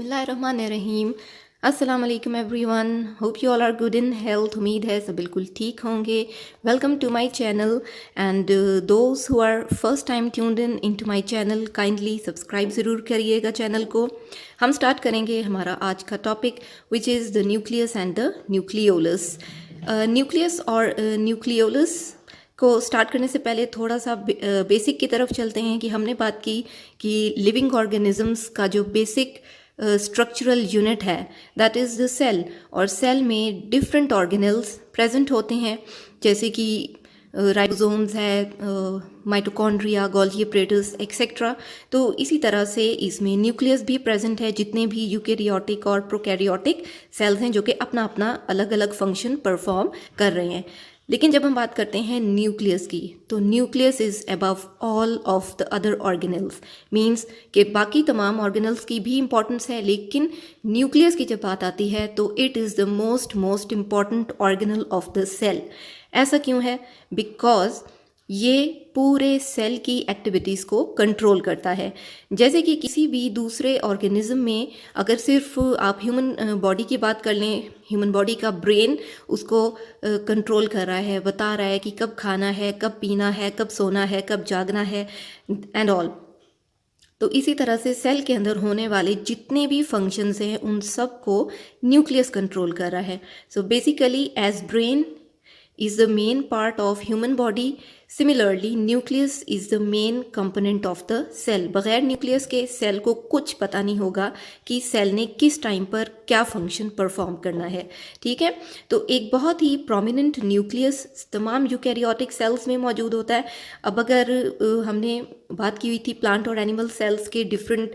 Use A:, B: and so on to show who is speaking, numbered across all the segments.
A: बिस्मिल्लाहिर्रहमानिर्रहीम। अस्सलाम वालेकुम everyone, hope you all are good in health. उम्मीद है सब बिल्कुल ठीक होंगे। Welcome to my channel and those who are first time tuned in to my channel kindly subscribe ज़रूर करिएगा चैनल को। हम स्टार्ट करेंगे हमारा आज का topic which is the nucleus and the nucleolus. Nucleus और न्यूक्लियोलस को स्टार्ट करने से पहले थोड़ा सा बेसिक की तरफ चलते हैं कि हमने बात की कि लिविंग ऑर्गेनिजम्स का जो बेसिक स्ट्रक्चरल यूनिट है दैट इज़ द सेल। और सेल में डिफरेंट ऑर्गेनल्स प्रेजेंट होते हैं जैसे कि राइबोसोम्स है, माइटोकॉन्ड्रिया, गोल्गी एपरेटस एक्सेट्रा। तो इसी तरह से इसमें न्यूक्लियस भी प्रेजेंट है, जितने भी यूकेरियोटिक और प्रोकैरियोटिक सेल्स हैं जो कि अपना अपना अलग अलग फंक्शन परफॉर्म कर रहे हैं। लेकिन जब हम बात करते हैं न्यूक्लियस की, तो nucleus is above all of the other organelles. Means कि बाकी तमाम ऑर्गेनल्स की भी इम्पॉर्टेंस है, लेकिन न्यूक्लियस की जब बात आती है तो it is the most important organelle of the cell. ऐसा क्यों है? बिकॉज ये पूरे सेल की एक्टिविटीज़ को कंट्रोल करता है। जैसे कि किसी भी दूसरे ऑर्गेनिज्म में अगर सिर्फ आप ह्यूमन बॉडी की बात कर लें, ह्यूमन बॉडी का ब्रेन उसको कंट्रोल कर रहा है, बता रहा है कि कब खाना है, कब पीना है, कब सोना है, कब जागना है एंड ऑल। तो इसी तरह से सेल के अंदर होने वाले जितने भी फंक्शंस हैं उन सब को न्यूक्लियस कंट्रोल कर रहा है। So basically as brain is the main part of human body, similarly nucleus is the main component of the cell। बगैर न्यूक्लियस के सेल को कुछ पता नहीं होगा कि सेल ने किस टाइम पर क्या फंक्शन परफॉर्म करना है। ठीक है, तो एक बहुत ही प्रोमिनेंट न्यूक्लियस तमाम यूकैरियोटिक सेल्स में मौजूद होता है। अब अगर हमने बात की हुई थी प्लांट और एनिमल सेल्स के डिफरेंट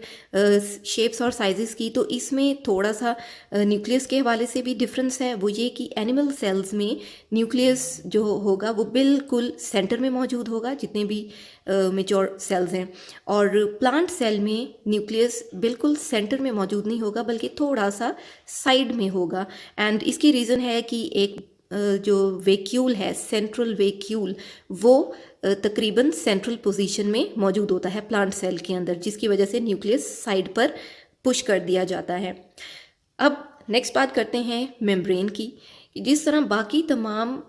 A: शेप्स और साइजेस की, तो इसमें थोड़ा सा न्यूक्लियस के हवाले से भी डिफरेंस है। वो ये कि एनिमल सेल्स में न्यूक्लियस जो होगा वो बिल्कुल सेंटर में मौजूद होगा, जितने भी मेच्योर सेल्स हैं। और प्लांट सेल में न्यूक्लियस बिल्कुल सेंटर में मौजूद नहीं होगा, बल्कि थोड़ा सा साइड में होगा। एंड इसकी रीज़न है कि एक जो वेक्यूल है, सेंट्रल वेक्यूल, वो तकरीबन सेंट्रल पोजीशन में मौजूद होता है प्लांट सेल के अंदर, जिसकी वजह से न्यूक्लियस साइड पर पुश कर दिया जाता है। अब नेक्स्ट बात करते हैं मेम्ब्रेन की। जिस तरह बाकी तमाम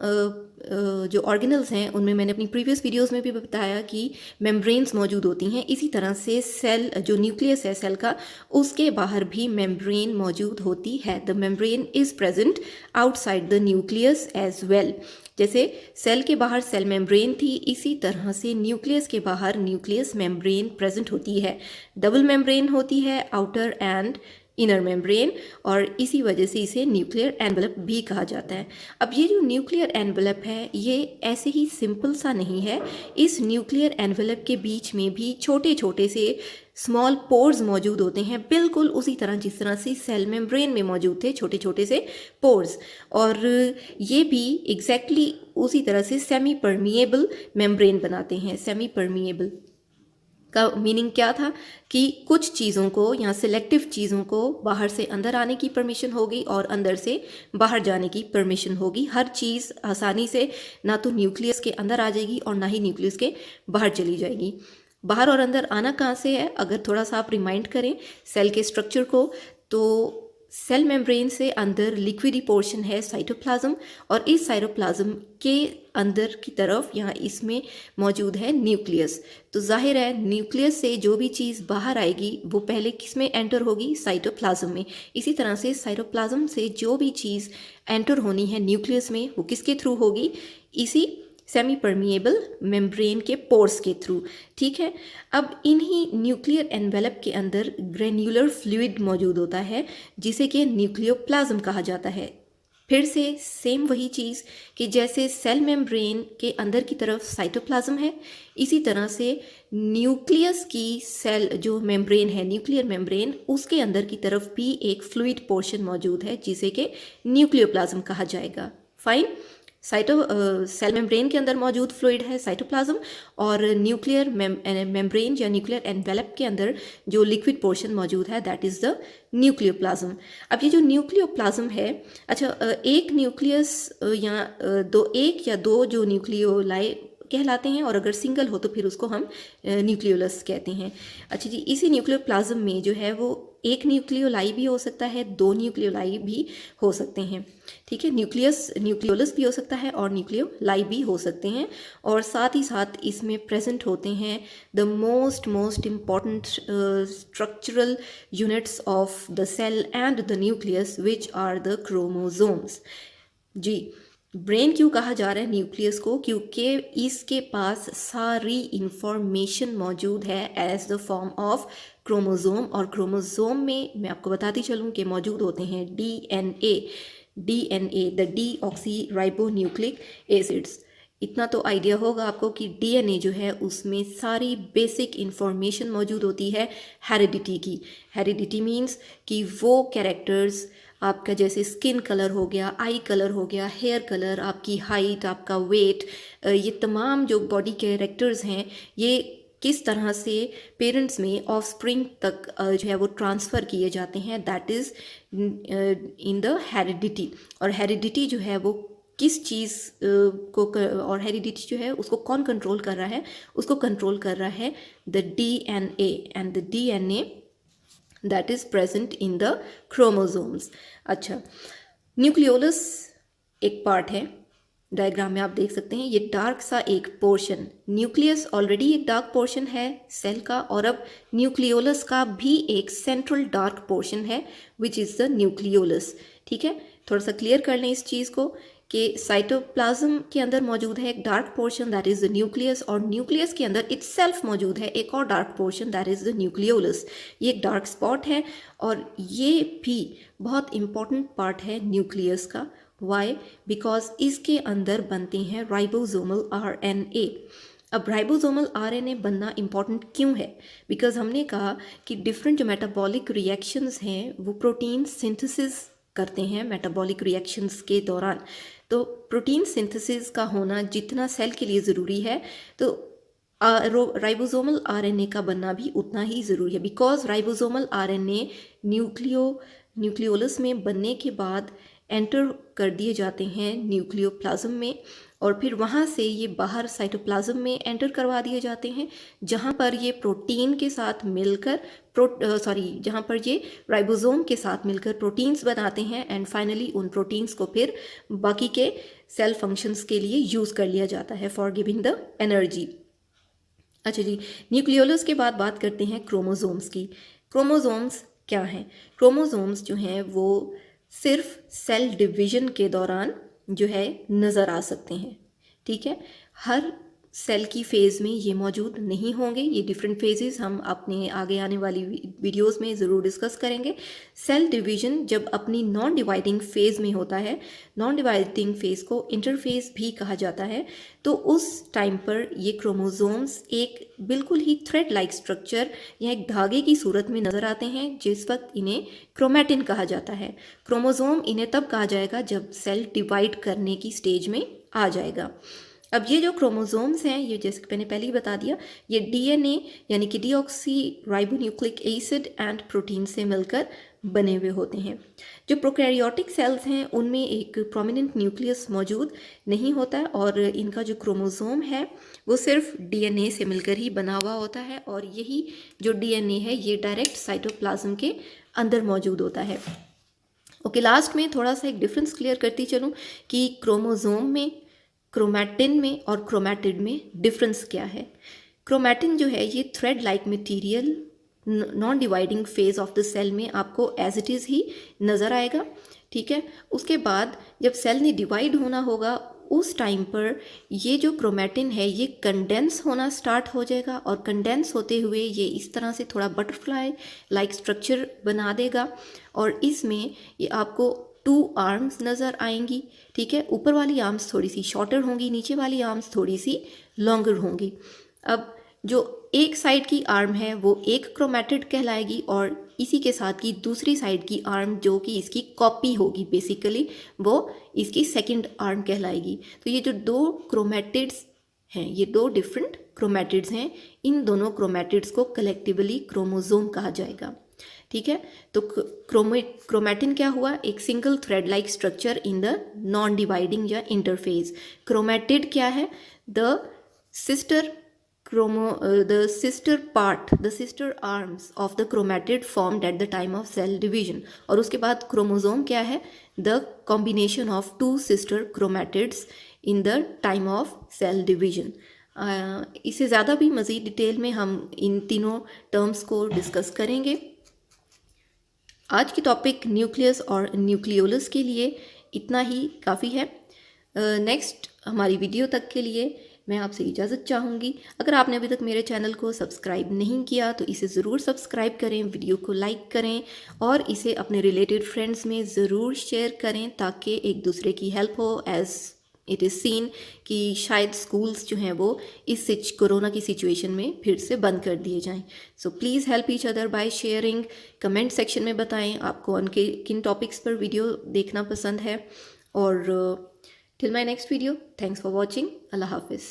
A: जो ऑर्गेनल्स हैं उनमें मैंने अपनी प्रीवियस वीडियोस में भी बताया कि मेम्ब्रेन्स मौजूद होती हैं, इसी तरह से सेल जो न्यूक्लियस है सेल का, उसके बाहर भी मेम्ब्रेन मौजूद होती है। The membrane is present outside the nucleus as well. जैसे सेल के बाहर सेल मेम्ब्रेन थी, इसी तरह से न्यूक्लियस के बाहर न्यूक्लियस मेम्ब्रेन प्रेजेंट होती है। डबल मेम्ब्रेन होती है, आउटर एंड इनर मेम्ब्रेन, और इसी वजह से इसे न्यूक्लियर एनवेलप भी कहा जाता है। अब ये जो न्यूक्लियर एनवेलप है ये ऐसे ही सिंपल सा नहीं है। इस न्यूक्लियर एनवेलप के बीच में भी छोटे छोटे से स्मॉल पोर्स मौजूद होते हैं, बिल्कुल उसी तरह जिस तरह से सेल मेम्ब्रेन में मौजूद थे छोटे छोटे से पोर्स। और ये भी एग्जैक्टली उसी तरह से सेमी परमिएबल मेम्ब्रेन बनाते हैं। सेमी परमिएबल का मीनिंग क्या था कि कुछ चीज़ों को या सिलेक्टिव चीज़ों को बाहर से अंदर आने की परमिशन होगी और अंदर से बाहर जाने की परमिशन होगी। हर चीज़ आसानी से ना तो न्यूक्लियस के अंदर आ जाएगी और ना ही न्यूक्लियस के बाहर चली जाएगी। बाहर और अंदर आना कहाँ से है? अगर थोड़ा सा आप रिमाइंड करें सेल के स्ट्रक्चर को, तो सेल मेम्ब्रेन से अंदर लिक्विडी पोर्शन है साइटोप्लाज्म, और इस साइटोप्लाज्म के अंदर की तरफ यहाँ इसमें मौजूद है न्यूक्लियस। तो जाहिर है न्यूक्लियस से जो भी चीज़ बाहर आएगी वो पहले किस में एंटर होगी? साइटोप्लाज्म में। इसी तरह से साइटोप्लाज्म से जो भी चीज़ एंटर होनी है न्यूक्लियस में वो किसके थ्रू होगी? इसी सेमी परमिएबल मेम्ब्रेन के पोर्स के थ्रू। ठीक है, अब इन्हीं न्यूक्लियर एनवेलप के अंदर ग्रेन्युलर फ्लूइड मौजूद होता है जिसे कि न्यूक्लियोप्लाज्म कहा जाता है। फिर से सेम वही चीज़ कि जैसे सेल मेम्ब्रेन के अंदर की तरफ साइटोप्लाज्म है, इसी तरह से न्यूक्लियस की सेल जो मेम्ब्रेन है, न्यूक्लियर मेम्ब्रेन, उसके अंदर की तरफ भी एक फ्लूइड पोर्शन मौजूद है जिसे कि न्यूक्लियोप्लाज्म कहा जाएगा। फाइन, सेल मेम्ब्रेन के अंदर मौजूद फ्लूइड है साइटोप्लाज्म, और न्यूक्लियर मेम्ब्रेन या न्यूक्लियर एनवेलप के अंदर जो लिक्विड पोर्शन मौजूद है दैट इज़ द न्यूक्लियोप्लाज्म। अब ये जो न्यूक्लियोप्लाज्म है, अच्छा एक न्यूक्लियस या एक या दो जो न्यूक्लियोलाई कहलाते हैं, और अगर सिंगल हो तो फिर उसको हम न्यूक्लियोलस कहते हैं। अच्छा जी, इसी न्यूक्लियोप्लाज्म में जो है वो एक न्यूक्लियोलाई भी हो सकता है, दो न्यूक्लियोलाई भी हो सकते हैं। ठीक है, न्यूक्लियोलस भी हो सकता है और न्यूक्लियोलाई भी हो सकते हैं। और साथ ही साथ इसमें प्रेजेंट होते हैं the most important structural units of the cell and the nucleus which are the chromosomes. जी, ब्रेन क्यों कहा जा रहा है न्यूक्लियस को? क्योंकि इसके पास सारी इंफॉर्मेशन मौजूद है as the form of chromosome. और क्रोमोसोम में मैं आपको बताती चलूँ कि मौजूद होते हैं DNA the deoxyribonucleic acids. इतना तो आइडिया होगा आपको कि डीएनए जो है उसमें सारी बेसिक इंफॉर्मेशन मौजूद होती है हेरिडिटी की। हेरिडिटी मीन्स कि वो कैरेक्टर्स आपका जैसे स्किन कलर हो गया, आई कलर हो गया, हेयर कलर, आपकी हाइट, आपका वेट, ये तमाम जो बॉडी कैरेक्टर्स हैं ये किस तरह से पेरेंट्स में ऑफस्प्रिंग तक जो है वो ट्रांसफ़र किए जाते हैं, that is in the heredity. और हेरिडिटी जो है वो किस चीज़ को और हेरिडिटी जो है उसको कौन कंट्रोल कर रहा है? उसको कंट्रोल कर रहा है the DNA, and the DNA that is present in the chromosomes. अच्छा, न्यूक्लियोलस एक पार्ट है, डायग्राम में आप देख सकते हैं, ये डार्क सा एक पोर्शन, न्यूक्लियस ऑलरेडी एक डार्क पोर्शन है सेल का, और अब न्यूक्लियोलस का भी एक सेंट्रल डार्क पोर्शन है विच इज़ द न्यूक्लियोलस। ठीक है, थोड़ा सा क्लियर कर लें इस चीज़ को कि साइटोप्लाज्म के अंदर मौजूद है एक dark portion that is the nucleus, और न्यूक्लियस के अंदर इटसेल्फ मौजूद है एक और dark portion that is the nucleolus. ये एक डार्क स्पॉट है और ये भी बहुत इंपॉर्टेंट पार्ट है न्यूक्लियस का। वाई? बिकॉज इसके अंदर बनते हैं राइबोसोमल आरएनए। अब राइबोसोमल आरएनए बनना इम्पॉर्टेंट क्यों है? बिकॉज हमने कहा कि डिफरेंट जो मेटाबॉलिक रिएक्शंस हैं वो प्रोटीन सिंथेसिस करते हैं मेटाबॉलिक रिएक्शंस के दौरान। तो प्रोटीन सिंथेसिस का होना जितना सेल के लिए ज़रूरी है, तो राइबोसोमल आरएनए का बनना भी उतना ही ज़रूरी है। बिकॉज राइबोसोमल आरएनए न्यूक्लियोलस में बनने के बाद एंटर कर दिए जाते हैं न्यूक्लियोप्लाज्म में, और फिर वहाँ से ये बाहर साइटोप्लाज्म में एंटर करवा दिए जाते हैं, जहाँ पर ये प्रोटीन के साथ मिलकर जहाँ पर ये राइबोसोम के साथ मिलकर प्रोटीन्स बनाते हैं, एंड फाइनली उन प्रोटीन्स को फिर बाकी के सेल फंक्शंस के लिए यूज़ कर लिया जाता है फॉर गिविंग द एनर्जी। अच्छा जी, न्यूक्लियोलस के बाद बात करते हैं क्रोमोसोम्स की। क्रोमोसोम्स क्या हैं? क्रोमोसोम्स जो हैं वो सिर्फ सेल डिवीजन के दौरान जो है नज़र आ सकते हैं। ठीक है, हर सेल की फेज़ में ये मौजूद नहीं होंगे। ये डिफरेंट फेजेस हम अपने आगे आने वाली वीडियोस में ज़रूर डिस्कस करेंगे। सेल डिवीजन जब अपनी नॉन डिवाइडिंग फेज़ में होता है, नॉन डिवाइडिंग फेज़ को इंटरफेस भी कहा जाता है, तो उस टाइम पर ये क्रोमोसोम्स एक बिल्कुल ही थ्रेड लाइक स्ट्रक्चर या एक धागे की सूरत में नज़र आते हैं, जिस वक्त इन्हें क्रोमैटिन कहा जाता है। क्रोमोसोम इन्हें तब कहा जाएगा जब सेल डिवाइड करने की स्टेज में आ जाएगा। अब ये जो क्रोमोसोम्स हैं, ये जैसे मैंने पहले ही बता दिया, ये डीएनए यानी कि deoxy ribonucleic acid and protein से मिलकर बने हुए होते हैं। जो प्रोकैरियोटिक सेल्स हैं उनमें एक प्रोमिनेंट न्यूक्लियस मौजूद नहीं होता है, और इनका जो क्रोमोसोम है वो सिर्फ डीएनए से मिलकर ही बना हुआ होता है, और यही जो डीएनए है ये डायरेक्ट साइटोप्लाज्म के अंदर मौजूद होता है। ओके, लास्ट में थोड़ा सा एक डिफरेंस क्लियर करती चलूँ कि क्रोमोसोम में, क्रोमैटिन में और क्रोमैटिड में डिफरेंस क्या है। क्रोमैटिन जो है ये thread like material non dividing phase of the cell में आपको एज इट इज़ ही नज़र आएगा। ठीक है, उसके बाद जब सेल ने डिवाइड होना होगा उस टाइम पर ये जो क्रोमैटिन है ये कंडेंस होना स्टार्ट हो जाएगा, और कंडेंस होते हुए ये इस तरह से थोड़ा बटरफ्लाई लाइक स्ट्रक्चर बना देगा, और इसमें ये आपको 2 आर्म्स नज़र आएंगी। ठीक है, ऊपर वाली आर्म्स थोड़ी सी शॉर्टर होंगी, नीचे वाली आर्म्स थोड़ी सी लॉन्गर होंगी। अब जो एक साइड की आर्म है वो एक क्रोमैटिड कहलाएगी, और इसी के साथ की दूसरी साइड की आर्म जो कि इसकी कॉपी होगी बेसिकली, वो इसकी सेकंड आर्म कहलाएगी। तो ये जो 2 क्रोमैटिड्स हैं, ये 2 डिफरेंट क्रोमैटिड्स हैं, इन दोनों क्रोमैटिड्स को कलेक्टिवली क्रोमोसोम कहा जाएगा। ठीक है, तो क्रोमैटिन क्या हुआ? एक single thread like structure in the non dividing या इंटरफेज। क्रोमैटिड क्या है? The sister the sister part, the sister arms of the chromatid formed at the time of cell division. और उसके बाद क्रोमोसोम क्या है? The combination of two sister chromatids in the time of cell division. इससे ज़्यादा भी मज़ीद detail में हम इन तीनों टर्म्स को डिस्कस करेंगे. आज की टॉपिक न्यूक्लियस और न्यूक्लियोलस के लिए इतना ही काफ़ी है. नेक्स्ट हमारी वीडियो तक के लिए मैं आपसे इजाज़त चाहूँगी. अगर आपने अभी तक मेरे चैनल को सब्सक्राइब नहीं किया तो इसे ज़रूर सब्सक्राइब करें, वीडियो को लाइक करें और इसे अपने रिलेटेड फ्रेंड्स में ज़रूर शेयर करें ताकि एक दूसरे की हेल्प हो. एज़ इट इज़ सीन कि शायद स्कूल्स जो हैं वो इस कोरोना की सिचुएशन में फिर से बंद कर दिए जाएं. So please help each other by sharing. Comment section में बताएं आपको उनके किन टॉपिक्स पर वीडियो देखना पसंद है. और till my next video, thanks for watching. अल्लाह हाफिज़.